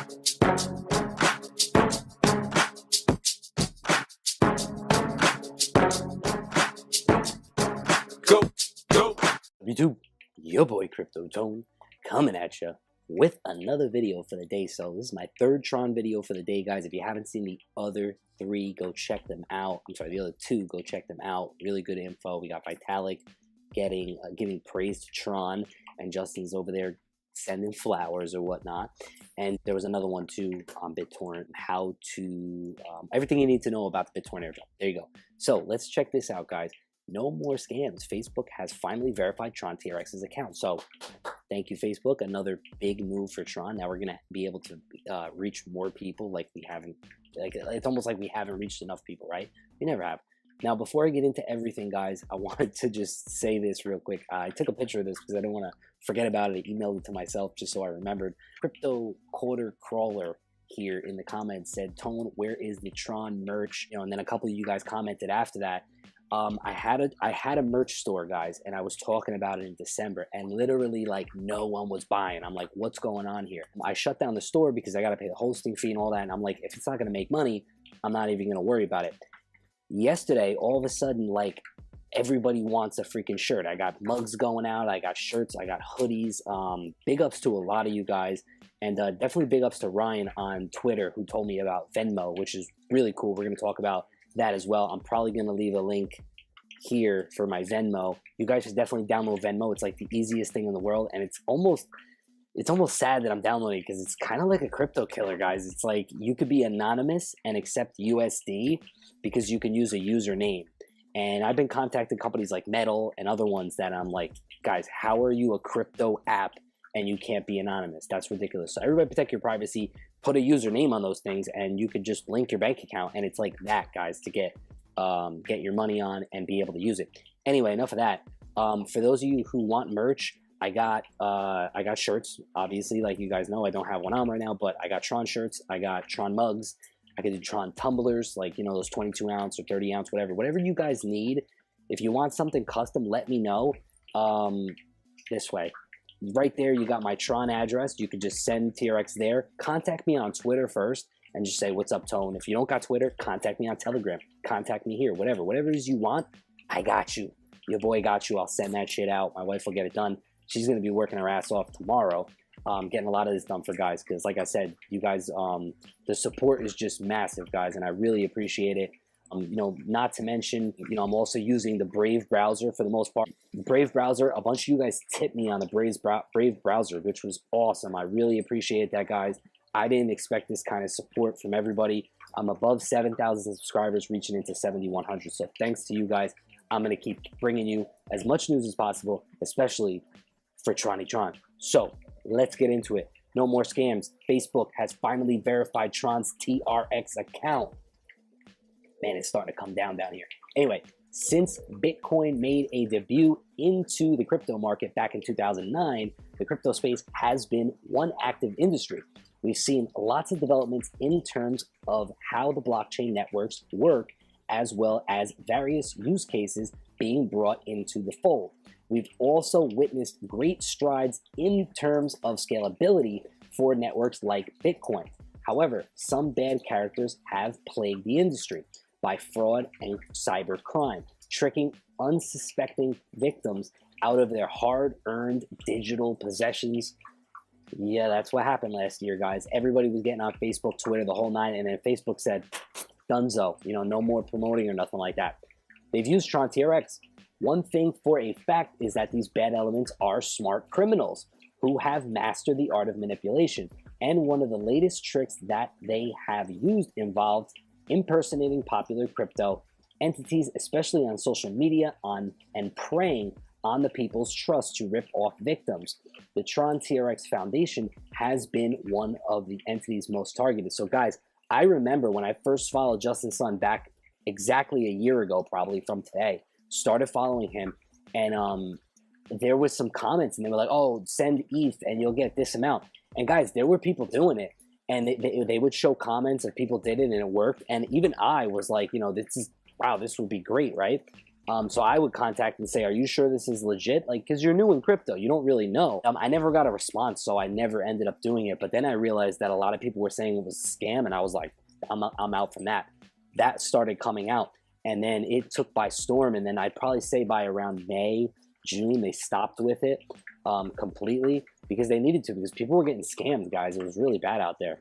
Go, go. YouTube, your boy Crypto Tone, coming at you with another video for the day. So this is my third Tron video for the day, guys. If you haven't seen the other three, go check them out. I'm sorry, the other two, go check them out. Really good info. We got Vitalik giving praise to Tron, and Justin's over there sending flowers or whatnot. And there was another one too on BitTorrent, how to everything you need to know about the BitTorrent airdrop. There you go. So let's check this out, guys. No more scams. Facebook has finally verified Tron TRX's account. So thank you, Facebook. Another big move for Tron. Now we're going to be able to reach more people like we haven't. Like, it's almost like we haven't reached enough people, right? We never have. Now, before I get into everything, guys, I wanted to just say this real quick. I took a picture of this because I didn't want to forget about it. I emailed it to myself just so I remembered. Crypto Quarter Crawler here in the comments said, Tone, where is the Tron merch? You know, and then a couple of you guys commented after that. I had a merch store, guys, and I was talking about it in December, and literally like no one was buying. I'm like, what's going on here? I shut down the store because I got to pay the hosting fee and all that, and I'm like, if it's not going to make money, I'm not even going to worry about it. Yesterday, all of a sudden, like, everybody wants a freaking shirt. I got mugs going out, I got shirts, I got hoodies. Big ups to a lot of you guys, and definitely big ups to Ryan on Twitter, who told me about Venmo, which is really cool. We're going to talk about that as well. I'm probably going to leave a link here for my Venmo. You guys should definitely download Venmo. It's like the easiest thing in the world, and it's almost sad that I'm downloading because it's kind of like a crypto killer, guys. It's like you could be anonymous and accept USD because you can use a username. And I've been contacting companies like Metal and other ones that I'm like, guys, how are you a crypto app and you can't be anonymous? That's ridiculous. So everybody protect your privacy, put a username on those things, and you could just link your bank account, and it's like that, guys, to get your money on and be able to use it. Anyway, enough of that. For those of you who want merch, I got shirts. Obviously, like you guys know, I don't have one on right now, but I got Tron shirts. I got Tron mugs. I could do Tron tumblers, like, you know, those 22 ounce or 30 ounce, whatever you guys need. If you want something custom, let me know. This way. Right there, you got my Tron address. You can just send TRX there. Contact me on Twitter first and just say, what's up, Tone? If you don't got Twitter, contact me on Telegram. Contact me here. Whatever it is you want, I got you. Your boy got you. I'll send that shit out. My wife will get it done. She's going to be working her ass off tomorrow, getting a lot of this done for guys. Because like I said, you guys, the support is just massive, guys, and I really appreciate it. You know, not to mention, you know, I'm also using the Brave browser for the most part. Brave browser, a bunch of you guys tipped me on the Brave browser, which was awesome. I really appreciate that, guys. I didn't expect this kind of support from everybody. I'm above 7,000 subscribers, reaching into 7,100. So thanks to you guys. I'm going to keep bringing you as much news as possible, especially for Tron. So let's get into it. No more scams. Facebook has finally verified Tron's TRX account. Man, it's starting to come down here. Anyway, since Bitcoin made a debut into the crypto market back in 2009, the crypto space has been one active industry. We've seen lots of developments in terms of how the blockchain networks work, as well as various use cases being brought into the fold. We've also witnessed great strides in terms of scalability for networks like Bitcoin. However, some bad characters have plagued the industry by fraud and cyber crime, tricking unsuspecting victims out of their hard-earned digital possessions. Yeah, that's what happened last year, guys. Everybody was getting on Facebook, Twitter, the whole nine, and then Facebook said, dunzo, you know, no more promoting or nothing like that. They've used Tron TRX. One thing for a fact is that these bad elements are smart criminals who have mastered the art of manipulation. And one of the latest tricks that they have used involved impersonating popular crypto entities, especially on social media, and preying on the people's trust to rip off victims. The Tron TRX Foundation has been one of the entities most targeted. So guys, I remember when I first followed Justin Sun back exactly a year ago, probably from today, started following him, and there was some comments, and they were like, oh, send ETH and you'll get this amount. And guys, there were people doing it, and they would show comments of people did it and it worked. And even I was like, you know, wow, this would be great, right? So I would contact and say, are you sure this is legit? Like, because you're new in crypto, you don't really know. I never got a response, so I never ended up doing it. But then I realized that a lot of people were saying it was a scam, and I was like, I'm out from that. That started coming out, and then it took by storm. And then I'd probably say by around May, June, they stopped with it completely because they needed to, because people were getting scammed, guys. It was really bad out there.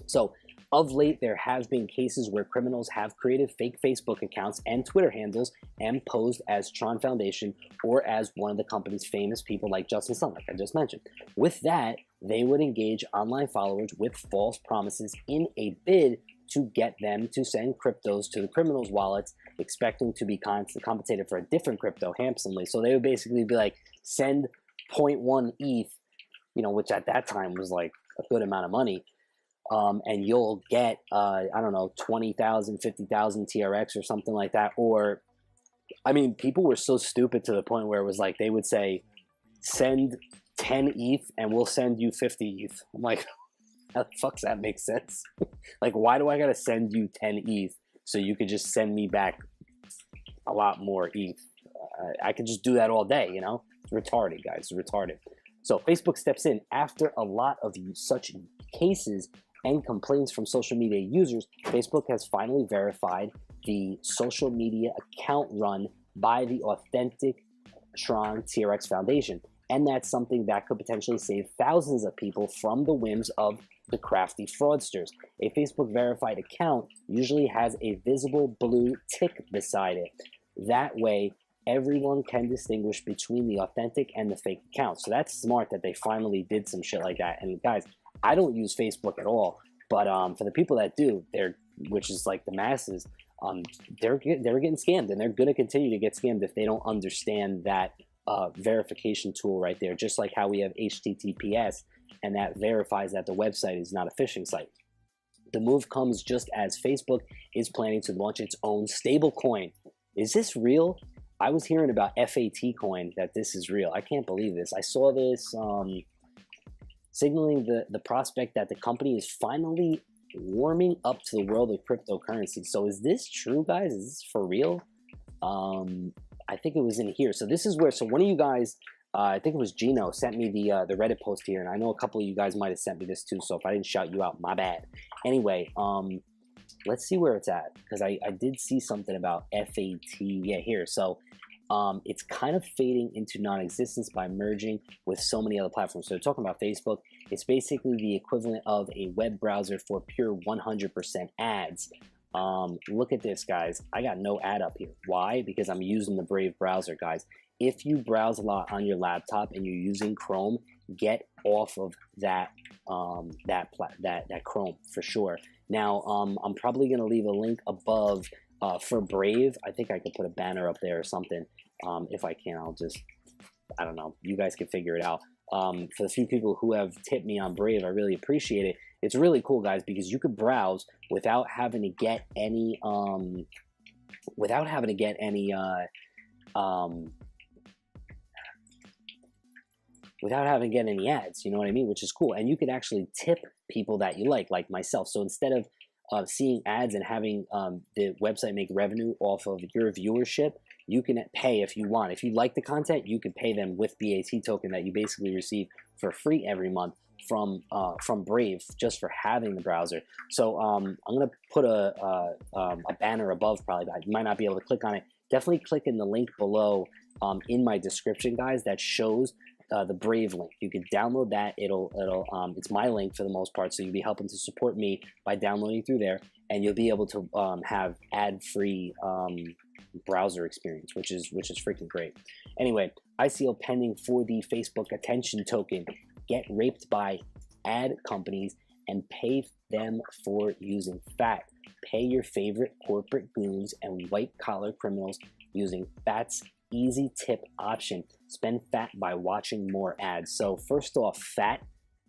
So of late, there have been cases where criminals have created fake Facebook accounts and Twitter handles and posed as Tron Foundation or as one of the company's famous people like Justin Sun, like I just mentioned. With that, they would engage online followers with false promises in a bid to get them to send cryptos to the criminals' wallets, expecting to be compensated for a different crypto handsomely. So they would basically be like, send 0.1 ETH, you know, which at that time was like a good amount of money. And you'll get, I don't know, 20,000, 50,000 TRX or something like that. Or, I mean, people were so stupid to the point where it was like, they would say, send 10 ETH and we'll send you 50 ETH. I'm like, how the fuck does that make sense? Like, why do I gotta send you 10 ETH so you could just send me back a lot more ETH? I could just do that all day, you know? It's retarded, guys, it's retarded. So Facebook steps in after a lot of such cases and complaints from social media users. Facebook has finally verified the social media account run by the authentic Tron TRX Foundation. And that's something that could potentially save thousands of people from the whims of the crafty fraudsters. A Facebook verified account usually has a visible blue tick beside it. That way, everyone can distinguish between the authentic and the fake account. So that's smart that they finally did some shit like that. And guys, I don't use Facebook at all, but for the people that do, which is like the masses, they're getting scammed, and they're going to continue to get scammed if they don't understand that verification tool right there. Just like how we have HTTPS, and that verifies that the website is not a phishing site. The move comes just as Facebook is planning to launch its own stable coin. Is this real? I was hearing about FAT coin, that this is real. I can't believe this. I saw this signaling the prospect that the company is finally warming up to the world of cryptocurrency. So is this true, guys? Is this for real? I think it was in here. So this is where, so one of you guys, I think it was Gino, sent me the Reddit post here, and I know a couple of you guys might have sent me this too, so if I didn't shout you out, my bad. Anyway, let's see where it's at, because I did see something about FAT, yeah, here. So it's kind of fading into non-existence by merging with so many other platforms. So talking about Facebook, it's basically the equivalent of a web browser for pure 100% ads. Look at this, guys. I got no ad up here. Why? Because I'm using the Brave browser, guys. If you browse a lot on your laptop and you're using Chrome, get off of that that Chrome for sure. Now, I'm probably gonna leave a link above for Brave. I think I could put a banner up there or something. If I can, I'll just, I don't know. You guys can figure it out. For the few people who have tipped me on Brave, I really appreciate it. It's really cool, guys, because you could browse without having to get any ads, you know what I mean? Which is cool. And you could actually tip people that you like myself. So instead of seeing ads and having the website make revenue off of your viewership, you can pay if you want. If you like the content, you can pay them with BAT token that you basically receive for free every month from Brave, just for having the browser. So I'm gonna put a banner above, probably. You might not be able to click on it. Definitely click in the link below in my description, guys, that shows the Brave link. You can download that. It's my link for the most part, so you'll be helping to support me by downloading through there, and you'll be able to have ad-free browser experience, which is freaking great. Anyway, ICO pending for the Facebook attention token. Get raped by ad companies and pay them for using FAT. Pay your favorite corporate goons and white-collar criminals using FAT's easy tip option. Spend FAT by watching more ads. So first off, FAT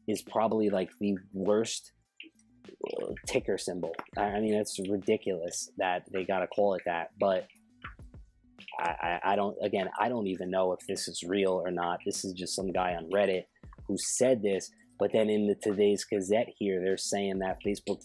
is probably like the worst ticker symbol. I mean, it's ridiculous that they gotta call it that, but I don't even know if this is real or not. This is just some guy on Reddit who said this, but then in the today's Gazette here, they're saying that Facebook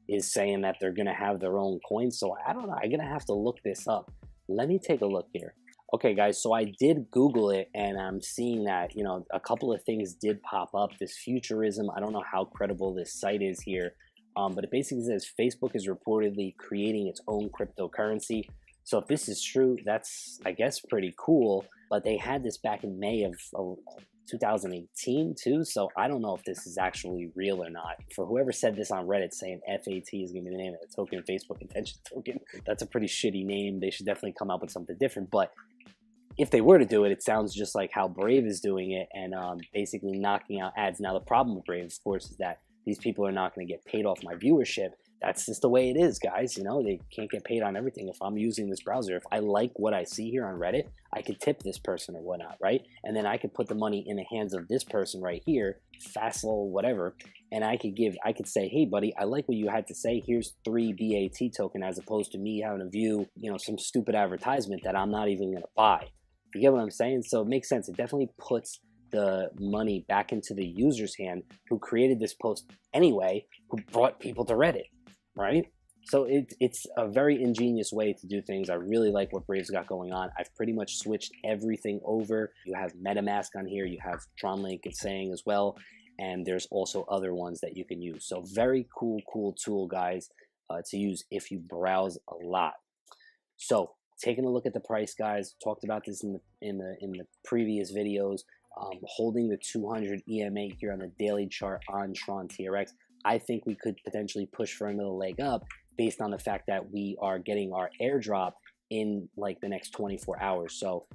is saying that they're gonna have their own coin. So I don't know. I'm gonna have to look this up. Let me take a look here. Okay, guys, so I did Google it, and I'm seeing that, you know, a couple of things did pop up. This futurism, I don't know how credible this site is here, but it basically says Facebook is reportedly creating its own cryptocurrency. So if this is true, that's, I guess, pretty cool. But they had this back in May of 2018 too, so I don't know if this is actually real or not. For whoever said this on Reddit saying FAT is going to be the name of the token, Facebook Attention Token, that's a pretty shitty name. They should definitely come up with something different. But if they were to do it, it sounds just like how Brave is doing it, and basically knocking out ads. Now the problem with Brave, of course, is that these people are not going to get paid off my viewership. That's just the way it is, guys. You know, they can't get paid on everything. If I'm using this browser, if I like what I see here on Reddit, I could tip this person or whatnot, right? And then I could put the money in the hands of this person right here, Facile, whatever, and I could say, hey, buddy, I like what you had to say. Here's 3 BAT token, as opposed to me having to view, you know, some stupid advertisement that I'm not even going to buy. You get what I'm saying? So it makes sense. It definitely puts the money back into the user's hand who created this post anyway, who brought people to Reddit. Right? So it's a very ingenious way to do things. I really like what Brave's got going on. I've pretty much switched everything over. You have MetaMask on here. You have Tron Link, it's saying as well. And there's also other ones that you can use. So very cool tool, guys, to use if you browse a lot. So taking a look at the price, guys, talked about this in the previous videos. Holding the 200 EMA here on the daily chart on Tron TRX. I think we could potentially push for another leg up based on the fact that we are getting our airdrop in like the next 24 hours. So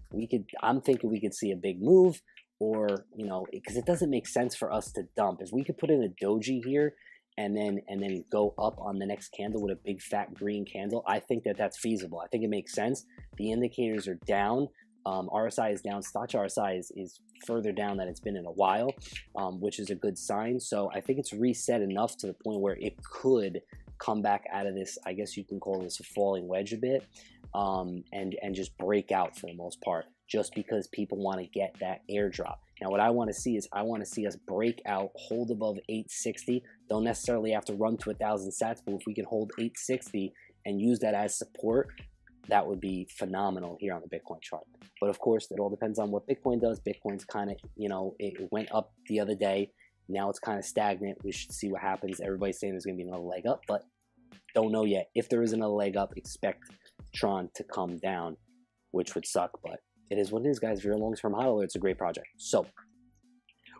I'm thinking we could see a big move, or, you know, because it doesn't make sense for us to dump. If we could put in a doji here and then go up on the next candle with a big fat green candle, I think that's feasible. I think it makes sense. The indicators are down. RSI is down. Stoch RSI is further down than it's been in a while, which is a good sign. So I think it's reset enough to the point where it could come back out of this, I guess you can call this a falling wedge a bit, and just break out for the most part, just because people want to get that airdrop. Now what I want to see is, I want to see us break out, hold above 860. Don't necessarily have to run to 1,000 sats, but if we can hold 860 and use that as support, that would be phenomenal here on the Bitcoin chart. But of course, it all depends on what Bitcoin does. Bitcoin's kind of, you know, it went up the other day. Now it's kind of stagnant. We should see what happens. Everybody's saying there's going to be another leg up, but don't know yet. If there is another leg up, expect Tron to come down, which would suck, but it is what it is, guys. If you're a long-term hodler, it's a great project. So,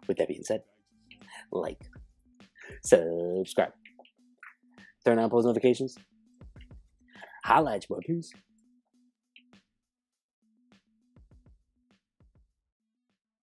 with that being said, like, subscribe, turn on post notifications. Holla at you, boy. Peace.